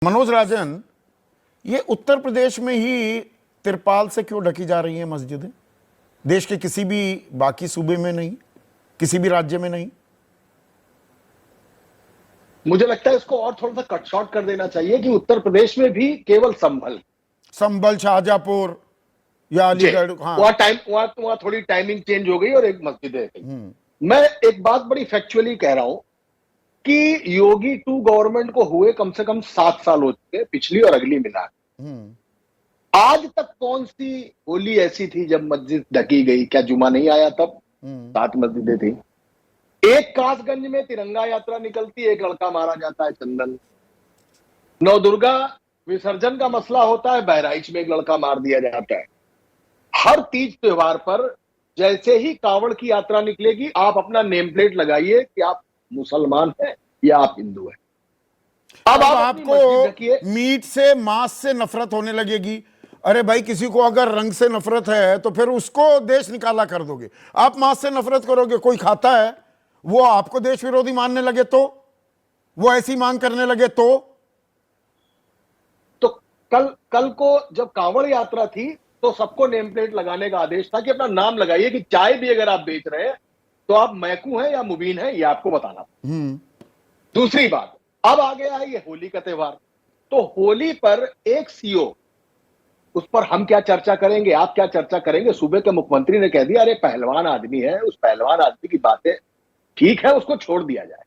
मनोज राजन, ये उत्तर प्रदेश में ही तिरपाल से क्यों ढकी जा रही हैं मस्जिदें? देश के किसी भी बाकी सूबे में नहीं, किसी भी राज्य में नहीं? मुझे लगता है इसको और थोड़ा सा कट शॉर्ट कर देना चाहिए कि उत्तर प्रदेश में भी केवल संभल, शाहजहांपुर या अलीगढ़, हाँ, वहां थोड़ी टाइमिंग चेंज हो गई और एक मस्जिद है। मैं एक बात बड़ी फैक्चुअली कह रहा हूं कि योगी 2 गवर्नमेंट को हुए कम से कम 7 साल हो चुके, पिछली और अगली मिला। आज तक कौन सी होली ऐसी थी जब मस्जिद ढकी गई? क्या जुमा नहीं आया तब? 7 मस्जिदें थी। एक कासगंज में तिरंगा यात्रा निकलती, एक लड़का मारा जाता है चंदन। नवदुर्गा विसर्जन का मसला होता है, बहराइच में एक लड़का मार दिया जाता है। हर तीज त्योहार पर जैसे ही कांवड़ की यात्रा निकलेगी, आप अपना नेम प्लेट लगाइए कि आप मुसलमान हैं या आप हिंदू हैं। अब आपको मीट से, मांस से नफरत होने लगेगी। अरे भाई, किसी को अगर रंग से नफरत है तो फिर उसको देश निकाला कर दोगे। आप मांस से नफरत करोगे, कोई खाता है, वो आपको देश विरोधी मानने लगे तो, वो ऐसी मांग करने लगे तो कल को जब कांवड़ यात्रा थी तो सबको नेम प्लेट लगाने का आदेश था कि अपना नाम लगाइए कि चाय भी अगर आप बेच रहे हैं तो आप मैकू हैं या मुबीन हैं, ये आपको बताना। दूसरी बात, अब आ गया है ये होली का त्योहार। तो होली पर एक सीओ, उस पर हम क्या चर्चा करेंगे, आप क्या चर्चा करेंगे? सूबे के मुख्यमंत्री ने कह दिया अरे पहलवान आदमी है, उस पहलवान आदमी की बातें ठीक है, उसको छोड़ दिया जाए।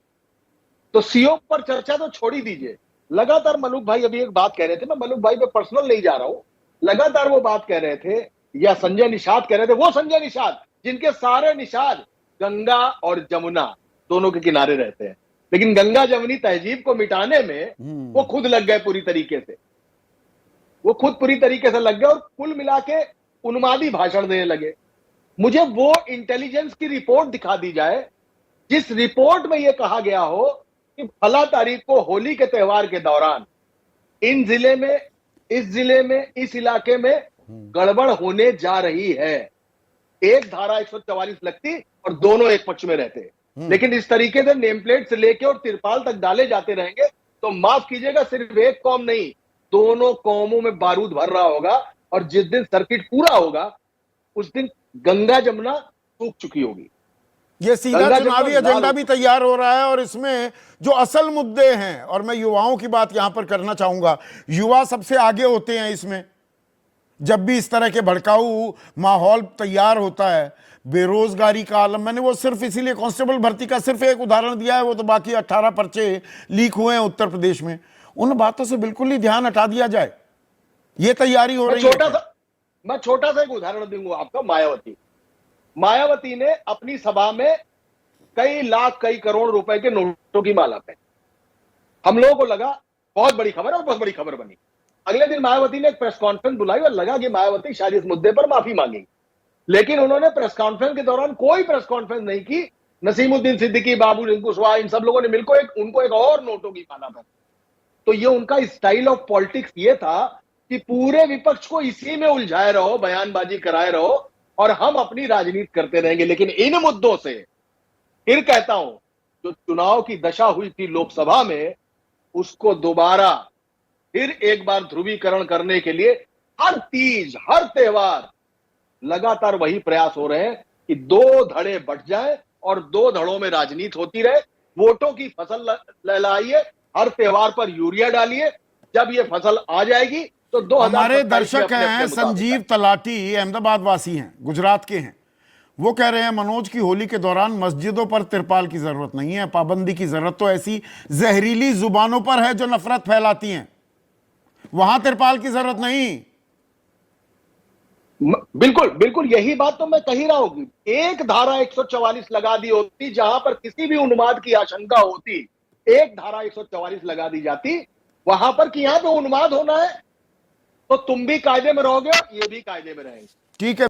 तो सीओ पर चर्चा तो छोड़ ही दीजिए। लगातार मलूक भाई अभी एक बात कह रहे थे, मैं मलूक भाई पे पर्सनल नहीं जा रहा हूं, लगातार वो बात कह रहे थे, या संजय निषाद कह रहे थे, वो संजय निषाद जिनके सारे निषाद गंगा और जमुना दोनों के किनारे रहते हैं, लेकिन गंगा जमुनी तहजीब को मिटाने में वो खुद लग गए पूरी तरीके से। वो खुद पूरी तरीके से लग गए और कुल मिला के उन्मादी भाषण देने लगे। मुझे वो इंटेलिजेंस की रिपोर्ट दिखा दी जाए जिस रिपोर्ट में यह कहा गया हो कि फला तारीख को होली के त्योहार के दौरान इन जिले में, इस जिले में, इस इलाके में गड़बड़ होने जा रही है। एक धारा 144 लगती और दोनों एक पक्ष में रहते। लेकिन इस तरीके से नेम प्लेट से लेके और तिरपाल तक डाले जाते रहेंगे तो माफ कीजिएगा, सिर्फ एक कौम नहीं, दोनों कौमों में बारूद भर रहा होगा। और जिस दिन सर्किट पूरा होगा उस दिन गंगा जमुना सूख चुकी होगी। ये सीधा चुनावी एजेंडा भी तैयार हो रहा है। और इसमें जो असल मुद्दे हैं, और मैं युवाओं की बात यहां पर करना चाहूंगा, युवा सबसे आगे होते हैं इसमें। जब भी इस तरह के भड़काऊ माहौल तैयार होता है, बेरोजगारी का आलम, मैंने वो सिर्फ इसीलिए कांस्टेबल भर्ती का सिर्फ एक उदाहरण दिया है, वो तो बाकी 18 पर्चे लीक हुए हैं उत्तर प्रदेश में, उन बातों से बिल्कुल ही ध्यान हटा दिया जाए। ये तैयारी हो रही है। मैं छोटा सा एक उदाहरण दूंगा आपका। मायावती ने अपनी सभा में कई लाख, कई करोड़ रुपए के नोटों की माला पहनी। हम लोगों को लगा बहुत बड़ी खबर है और बहुत बड़ी खबर बनी। अगले दिन मायावती ने एक प्रेस कॉन्फ्रेंस बुलाई और लगा कि मायावती शायद इस मुद्दे पर माफी मांगेगी, लेकिन उन्होंने प्रेस कॉन्फ्रेंस के दौरान कोई प्रेस कॉन्फ्रेंस नहीं की। नसीमुद्दीन सिद्दीकी, बाबू कुशवाहा, इन सब लोगों ने मिलकर उनको एक और नोटों की माला पहनी। तो ये उनका स्टाइल ऑफ पॉलिटिक्स ये था कि पूरे विपक्ष को इसी में उलझाए रहो, बयानबाजी कराए रहो और हम अपनी राजनीति करते रहेंगे। लेकिन इन मुद्दों से, फिर कहता हूं, जो चुनाव की दशा हुई थी लोकसभा में, उसको दोबारा फिर एक बार ध्रुवीकरण करने के लिए हर तीज, हर त्योहार लगातार वही प्रयास हो रहे हैं कि 2 धड़े बट जाए और 2 धड़ों में राजनीति होती रहे। वोटों की फसल लहलाइए, हर त्योहार पर यूरिया डालिए, जब ये फसल आ जाएगी तो 2000। हमारे दर्शक हैं संजीव तलाटी, अहमदाबाद वासी हैं, गुजरात के हैं। वो कह रहे हैं मनोज की होली के दौरान मस्जिदों पर तिरपाल की जरूरत नहीं है, पाबंदी की जरूरत तो ऐसी जहरीली जुबानों पर है जो नफरत फैलाती हैं, वहां तिरपाल की जरूरत नहीं। बिल्कुल बिल्कुल, यही बात तो मैं कह ही रहा हूं। एक धारा 144 लगा दी होती, जहां पर किसी भी उन्माद की आशंका होती, एक धारा 144 लगा दी जाती वहां पर कि यहां पे उन्माद होना है तो तुम भी कायदे में रहोगे, ये भी कायदे में रहेंगे। ठीक है।